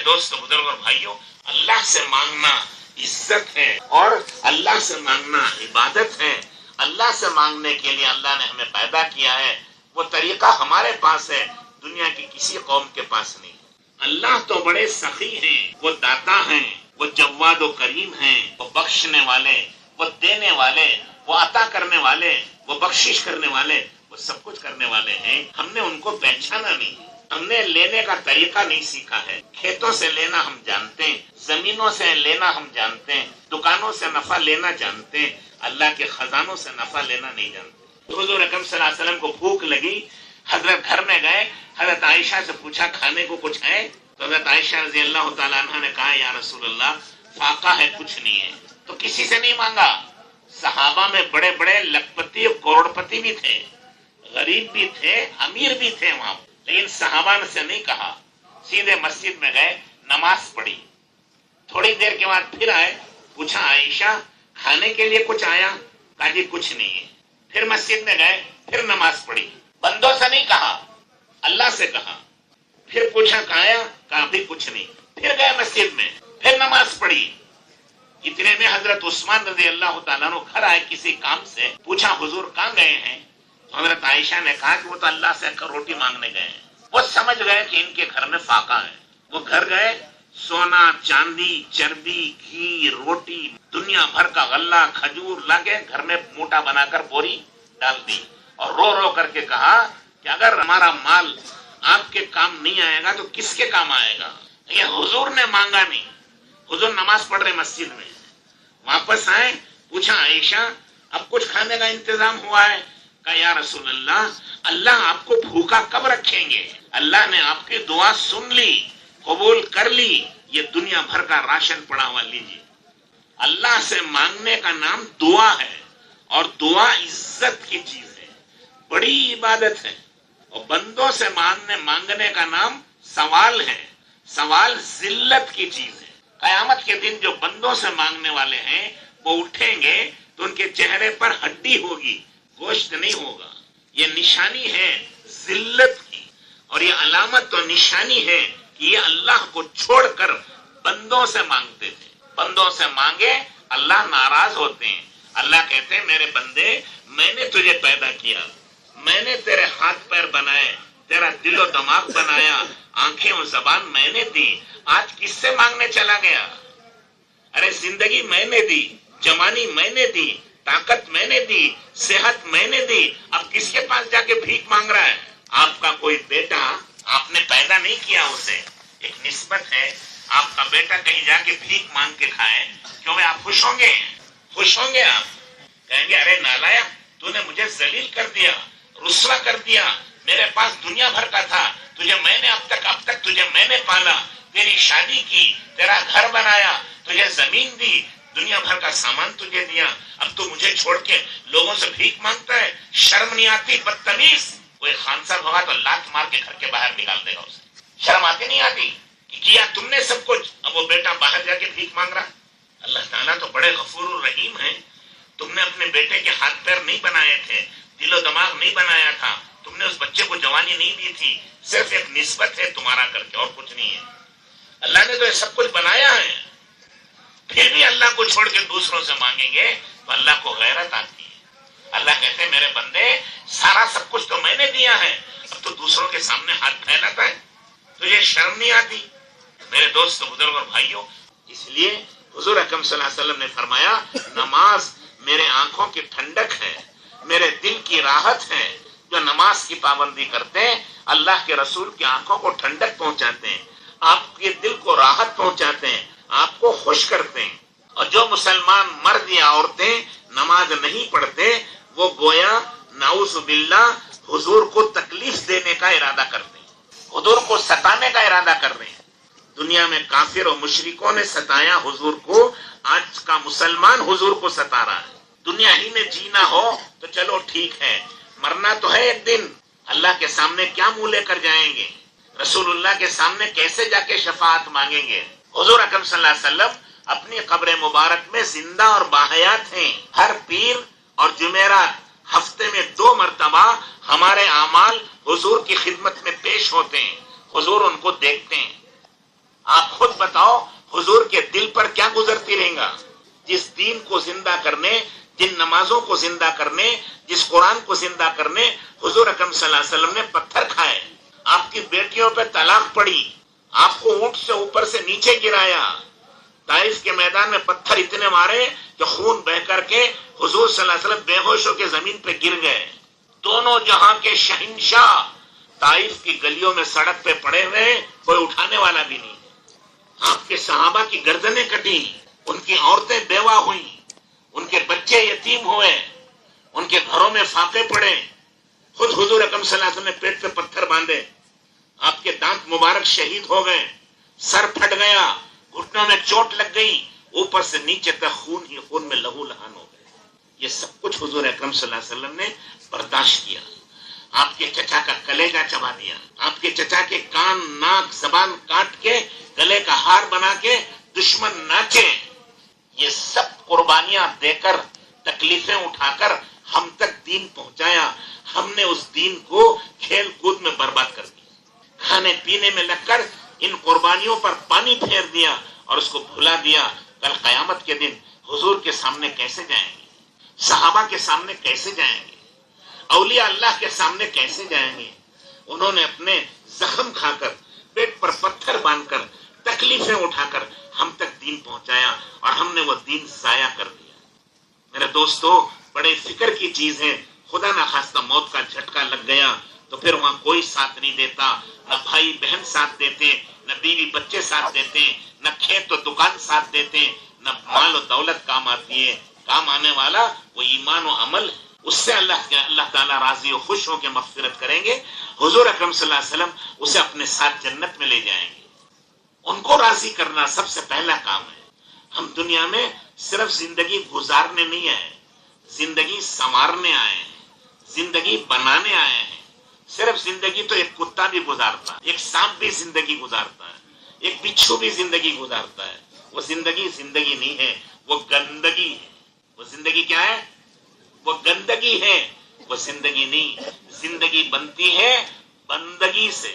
دوست بزرگ اور بھائیوں، اللہ سے مانگنا عزت ہے اور اللہ سے مانگنا عبادت ہے۔ اللہ سے مانگنے کے لیے اللہ نے ہمیں پیدا کیا ہے، وہ طریقہ ہمارے پاس ہے، دنیا کی کسی قوم کے پاس نہیں۔ اللہ تو بڑے سخی ہیں، وہ داتا ہیں، وہ جواد و کریم ہیں، وہ بخشنے والے، وہ دینے والے، وہ عطا کرنے والے، وہ بخشش کرنے والے، وہ سب کچھ کرنے والے ہیں۔ ہم نے ان کو پہچانا نہیں، ہم نے لینے کا طریقہ نہیں سیکھا ہے۔ کھیتوں سے لینا ہم جانتے ہیں، زمینوں سے لینا ہم جانتے ہیں، دکانوں سے نفع لینا جانتے ہیں، اللہ کے خزانوں سے نفع لینا نہیں جانتے۔ حضور اکرم صلی اللہ علیہ وسلم کو بھوک لگی، حضرت گھر میں گئے، حضرت عائشہ سے پوچھا کھانے کو کچھ ہے؟ تو حضرت عائشہ رضی اللہ تعالیٰ عنہ نے کہا یا رسول اللہ فاقہ ہے، کچھ نہیں ہے۔ تو کسی سے نہیں مانگا۔ صحابہ میں بڑے بڑے لکھپتی اور کروڑ پتی بھی تھے، غریب بھی تھے، امیر بھی تھے وہاں، لیکن صحابہ نے سے نہیں کہا، سیدھے مسجد میں گئے، نماز پڑھی۔ تھوڑی دیر کے بعد پھر آئے، پوچھا عائشہ کھانے کے لیے کچھ آیا؟ کہا جی کچھ نہیں ہے۔ پھر مسجد میں گئے، پھر نماز پڑھی۔ بندوں سے نہیں کہا، اللہ سے کہا۔ پھر پوچھا کھایا؟ کہا بھی کچھ نہیں۔ پھر گئے مسجد میں، پھر نماز پڑھی۔ اتنے میں حضرت عثمان رضی اللہ تعالیٰ عنہ گھر آئے کسی کام سے، پوچھا حضور کہاں گئے ہیں؟ تو حضرت عائشہ نے کہا کہ وہ تو اللہ سے روٹی مانگنے گئے ہیں۔ وہ سمجھ گئے کہ ان کے گھر میں فاقہ ہے۔ وہ گھر گئے، سونا چاندی چربی گھی روٹی دنیا بھر کا غلہ کھجور لا کے گھر میں موٹا بنا کر بوری ڈال دی، اور رو رو کر کے کہا کہ اگر ہمارا مال آپ کے کام نہیں آئے گا تو کس کے کام آئے گا؟ یہ حضور نے مانگا نہیں، حضور نماز پڑھ رہے مسجد میں۔ واپس آئے، پوچھا عائشہ اب کچھ کھانے کا انتظام ہوا ہے؟ کہا یا رسول اللہ، اللہ آپ کو بھوکا کب رکھیں گے؟ اللہ نے آپ کی دعا سن لی، قبول کر لی، یہ دنیا بھر کا راشن پڑا ہوا لیجیے۔ اللہ سے مانگنے کا نام دعا ہے، اور دعا عزت کی چیز ہے، بڑی عبادت ہے۔ اور بندوں سے مانگنے کا نام سوال ہے، سوال ذلت کی چیز ہے۔ قیامت کے دن جو بندوں سے مانگنے والے ہیں وہ اٹھیں گے تو ان کے چہرے پر ہڈی ہوگی، گوشت نہیں ہوگا۔ یہ نشانی ہے ذلت کی، اور یہ علامت اور نشانی ہے کہ یہ اللہ کو چھوڑ کر بندوں سے مانگتے تھے۔ بندوں سے مانگے اللہ ناراض ہوتے ہیں۔ اللہ کہتے ہیں میرے بندے، میں نے تجھے پیدا کیا، میں نے تیرے ہاتھ پیر بنائے، تیرا دل و دماغ بنایا، آنکھیں اور زبان میں نے دی، آج کس سے مانگنے چلا گیا؟ ارے زندگی میں نے دی، جوانی میں نے دی، طاقت میں نے دی، صحت میں نے دی، اب کس کے پاس جا کے بھیک مانگ رہا ہے؟ آپ کا کوئی بیٹا، آپ نے پیدا نہیں کیا اسے، ایک نسبت ہے۔ آپ کا بیٹا کہیں جا کے بھیک مانگ کے کھائے، کیوں آپ خوش ہوں گے؟ خوش ہوں گے؟ آپ کہیں گے ارے نالایا، تو نے مجھے ذلیل کر دیا، رسوا کر دیا، میرے پاس دنیا بھر کا تھا، تجھے میں نے اب تک تجھے میں نے پالا، تیری شادی کی، تیرا گھر بنایا، تجھے زمین دی، دنیا بھر کا سامان تجھے دیا، اب تو مجھے چھوڑ کے لوگوں سے بھیک مانگتا ہے؟ شرم نہیں آتی بدتمیز؟ کوئی خان صاحب ہوگا تو لات مار کے گھر کے باہر نکال دے گا اسے۔ شرم آتی نہیں آتی کہ کیا تم نے سب کچھ، اب وہ بیٹا باہر جا کے بھیک مانگ رہا؟ اللہ تعالیٰ تو بڑے غفور الرحیم ہیں۔ تم نے اپنے بیٹے کے ہاتھ پیر نہیں بنائے تھے، دل و دماغ نہیں بنایا تھا، تم نے اس بچے کو جوانی نہیں دی تھی، صرف ایک نسبت ہے تمہارا کر کے، اور کچھ نہیں ہے۔ اللہ نے تو یہ سب کچھ بنایا ہے، پھر بھی اللہ کو چھوڑ کے دوسروں سے مانگیں گے تو اللہ کو غیرت آتی ہے۔ اللہ کہتے ہیں میرے بندے، سارا سب کچھ تو میں نے دیا ہے، اب تو دوسروں کے سامنے ہاتھ پھیلاتا ہے، تجھے شرم نہیں آتی؟ میرے دوست بزرگ اور بھائیوں، اس لیے حضور اکرم صلی اللہ علیہ وسلم نے فرمایا نماز میرے آنکھوں کی ٹھنڈک ہے، میرے دل کی راحت ہے۔ جو نماز کی پابندی کرتے ہیں اللہ کے رسول کی آنکھوں کو ٹھنڈک پہنچاتے ہیں، آپ کے دل کو راحت پہنچاتے ہیں، آپ کو خوش کرتے ہیں۔ اور جو مسلمان مرد یا عورتیں نماز نہیں پڑھتے وہ گویا نعوذ باللہ حضور کو تکلیف دینے کا ارادہ کرتے ہیں، حضور کو ستانے کا ارادہ کر رہے ہیں۔ دنیا میں کافر و مشرکوں نے ستایا حضور کو، آج کا مسلمان حضور کو ستا رہا ہے۔ دنیا ہی میں جینا ہو تو چلو ٹھیک ہے، مرنا تو ہے ایک دن، اللہ کے سامنے کیا منہ لے کر جائیں گے؟ رسول اللہ کے سامنے کیسے جا کے شفاعت مانگیں گے؟ حضور اکرم صلی اللہ علیہ وسلم اپنی قبر مبارک میں زندہ اور باحیات ہیں۔ ہر پیر اور جمعرات ہفتے میں 2 مرتبہ ہمارے اعمال حضور کی خدمت میں پیش ہوتے ہیں، حضور ان کو دیکھتے ہیں۔ آپ دل پر کیا گزرتی رہیں گا؟ جس دین کو زندہ کرنے، جن نمازوں کو زندہ کرنے، جس قرآن کو زندہ کرنے حضور اکرم صلی اللہ علیہ وسلم نے پتھر کھائے، آپ کی بیٹیوں پہ طلاق پڑی، آپ کو اونٹ سے اوپر سے نیچے گرایا، طائف کے میدان میں پتھر اتنے مارے کہ خون بہ کر کے حضور صلی اللہ علیہ وسلم بے ہوش ہو کے زمین پہ گر گئے۔ دونوں جہاں کے شہنشاہ طائف کی گلیوں میں سڑک پہ پڑے ہوئے، کوئی اٹھانے والا بھی نہیں۔ آپ کے صحابہ کی گردنیں کٹی، ان کی عورتیں بیوہ ہوئیں، ان کے بچے یتیم ہوئے، ان کے گھروں میں فاقے پڑے۔ خود حضور اکرم صلی اللہ علیہ وسلم نے پیٹ پہ پتھر باندھے، آپ کے دانت مبارک شہید ہو گئے، سر پھٹ گیا، گھٹنوں میں چوٹ لگ گئی، اوپر سے نیچے تک خون ہی خون میں لہو لہان ہو گئے۔ یہ سب کچھ حضور اکرم صلی اللہ علیہ وسلم نے برداشت کیا۔ آپ کے چچا کا کلیجہ چبا دیا، آپ کے چچا کے کان، ناک، زبان کاٹ کے گلے کا ہار بنا کے دشمن ناچے۔ یہ سب قربانیاں دے کر، تکلیفیں اٹھا کر ہم تک دین پہنچایا۔ ہم نے اس دین کو کھیل کود میں برباد کر دیا، کھانے پینے میں لگ کر ان قربانیوں پر پانی پھیر دیا اور اس کو بھلا دیا۔ کل قیامت کے دن حضور کے سامنے کیسے جائیں گے؟ صحابہ کے سامنے کیسے جائیں گے؟ اولیاء اللہ کے سامنے کیسے جائیں گے؟ انہوں نے اپنے زخم کھا کر، پیٹ پر پتھر باندھ کر، تکلیفیں اٹھا کر ہم تک دین پہنچایا اور ہم نے وہ دین ضائع کر دیا۔ میرے دوستو، بڑے فکر کی چیز ہے، خدا نہ خواستہ موت کا جھٹکا لگ گیا تو پھر وہاں کوئی ساتھ نہیں دیتا، نہ بھائی بہن ساتھ دیتے، نہ بیوی بچے ساتھ دیتے، نہ کھیت و دکان ساتھ دیتے، نہ مال و دولت کام آتی ہے۔ کام آنے والا وہ ایمان و عمل ہے، اس سے اللہ تعالیٰ راضی و خوش ہو کے مغفرت کریں گے۔ حضور اکرم صلی اللہ علیہ وسلم اسے اپنے ساتھ جنت میں لے جائیں گے۔ ان کو راضی کرنا سب سے پہلا کام ہے۔ ہم دنیا میں صرف زندگی گزارنے نہیں آئے، زندگی سنوارنے آئے ہیں، زندگی بنانے آئے ہیں۔ صرف زندگی تو ایک کتا بھی گزارتا ہے، ایک سانپ بھی زندگی گزارتا ہے، ایک بچھو بھی زندگی گزارتا ہے۔ وہ زندگی زندگی نہیں ہے، وہ گندگی ہے۔ وہ زندگی کیا ہے؟ وہ گندگی ہے، وہ زندگی نہیں۔ زندگی بنتی ہے بندگی سے۔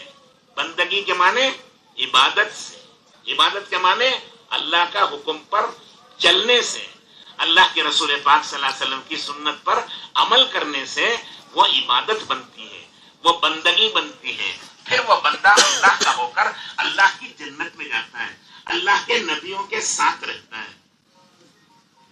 بندگی کے معنی عبادت سے۔ عبادت کے معنی اللہ کا حکم پر چلنے سے، اللہ کے رسول پاک صلی اللہ علیہ وسلم کی سنت پر عمل کرنے سے وہ عبادت بنتی ہے، وہ بندگی بنتی ہے۔ پھر وہ بندہ اللہ کا ہو کر اللہ کی جنت میں جاتا ہے، اللہ کے نبیوں کے ساتھ رہتا ہے۔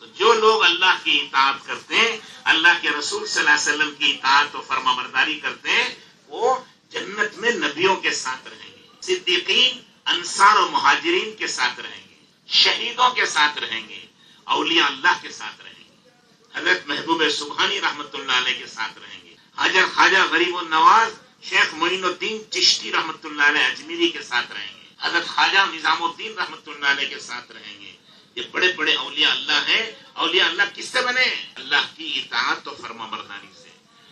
تو جو لوگ اللہ کی اطاعت کرتے ہیں، اللہ کے رسول صلی اللہ علیہ وسلم کی اطاعت و فرما برداری کرتے ہیں، وہ جنت میں نبیوں کے ساتھ رہیں گے، صدیقین، انصار و مہاجرین کے ساتھ رہیں گے، شہیدوں کے ساتھ رہیں گے، اولیاء اللہ کے ساتھ رہیں گے، حضرت محبوب سبحانی رحمت اللہ علیہ کے ساتھ رہیں گے، حضرت خواجہ غریب النواز شیخ معین الدین چشتی رحمت اللہ علیہ اجمیری کے ساتھ رہیں گے، حضرت خواجہ نظام الدین رحمت اللہ علیہ کے ساتھ رہیں گے۔ یہ بڑے بڑے اولیاء اللہ ہیں۔ اولیاء اللہ کس سے بنے؟ اللہ کی اطاعت و فرما برداری سے،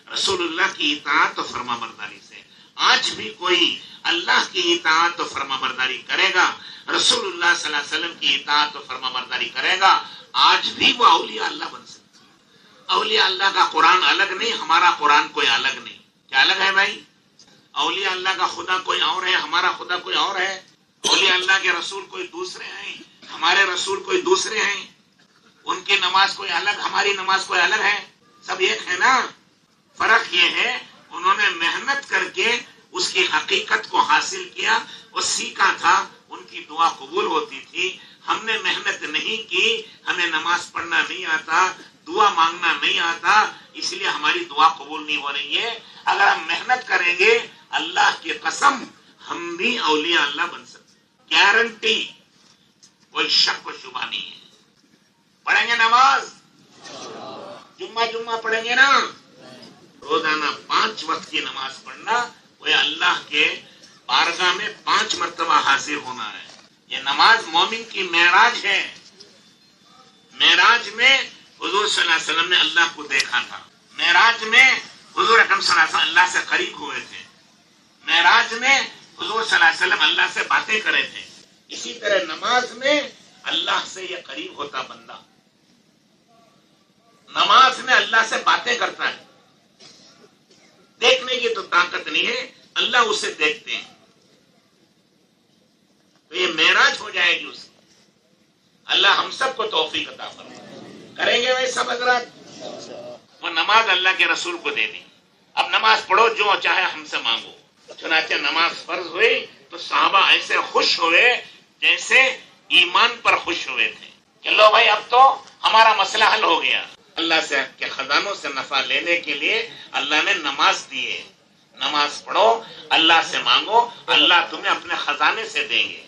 رسول اللہ کی اطاعت و فرما برداری سے۔ آج بھی کوئی اللہ کی اطاعت و فرما برداری کرے گا، رسول اللہ صلی اللہ علیہ وسلم کی اطاعت و فرما برداری کرے گا، آج بھی وہ اولیاء اللہ بن سکتا ہے۔ اولیاء اللہ کا قرآن الگ نہیں، ہمارا قرآن کوئی الگ نہیں۔ کیا الگ ہے بھائی؟ اولیاء اللہ کا خدا کوئی اور ہے، ہمارا خدا کوئی اور ہے۔ اولیاء اللہ کے رسول کوئی دوسرے ہیں، ہمارے رسول کوئی دوسرے ہیں۔ ان کی نماز کوئی الگ، ہماری نماز کوئی الگ ہے، سب ایک ہے نا۔ فرق یہ ہے انہوں نے محنت کر کے اس کی حقیقت کو حاصل کیا اور سیکھا تھا، ان کی دعا قبول ہوتی تھی۔ ہم نے محنت نہیں کی، ہمیں نماز پڑھنا نہیں آتا، دعا مانگنا نہیں آتا، اس لیے ہماری دعا قبول نہیں ہو رہی ہے۔ اگر ہم محنت کریں گے، اللہ کی قسم ہم بھی اولیاء اللہ بن سکتے، گارنٹی، کوئی شک و شبہ نہیں ہے۔ پڑھیں گے نماز، جمعہ پڑھیں گے نا، روزانہ 5 وقت کی نماز پڑھنا، وہ اللہ کے بارگاہ میں 5 مرتبہ حاضر ہونا ہے۔ یہ نماز مومن کی معراج ہے۔ معراج میں حضور صلی اللہ علیہ وسلم نے اللہ کو دیکھا تھا، معراج میں حضور اکرم صلی اللہ علیہ وسلم اللہ سے قریب ہوئے تھے، معراج میں حضور صلی اللہ علیہ وسلم اللہ سے باتیں کرے تھے۔ اسی طرح نماز میں اللہ سے یہ قریب ہوتا بندہ، نماز میں اللہ سے باتیں کرتا ہے۔ دیکھنے کی تو طاقت نہیں ہے، اللہ اسے دیکھتے ہیں، تو یہ معراج ہو جائے گی اس کی۔ اللہ ہم سب کو توفیق عطا فرمائے. کریں گے وہ سب حضرات؟ وہ نماز اللہ کے رسول کو دے دی. اب نماز پڑھو جو چاہے ہم سے مانگو. چنانچہ نماز فرض ہوئی تو صحابہ ایسے خوش ہوئے جیسے ایمان پر خوش ہوئے تھے کہ لو بھائی اب تو ہمارا مسئلہ حل ہو گیا. اللہ سے کے خزانوں سے نفع لینے کے لیے اللہ نے نماز دی ہے. نماز پڑھو، اللہ سے مانگو، اللہ تمہیں اپنے خزانے سے دیں گے.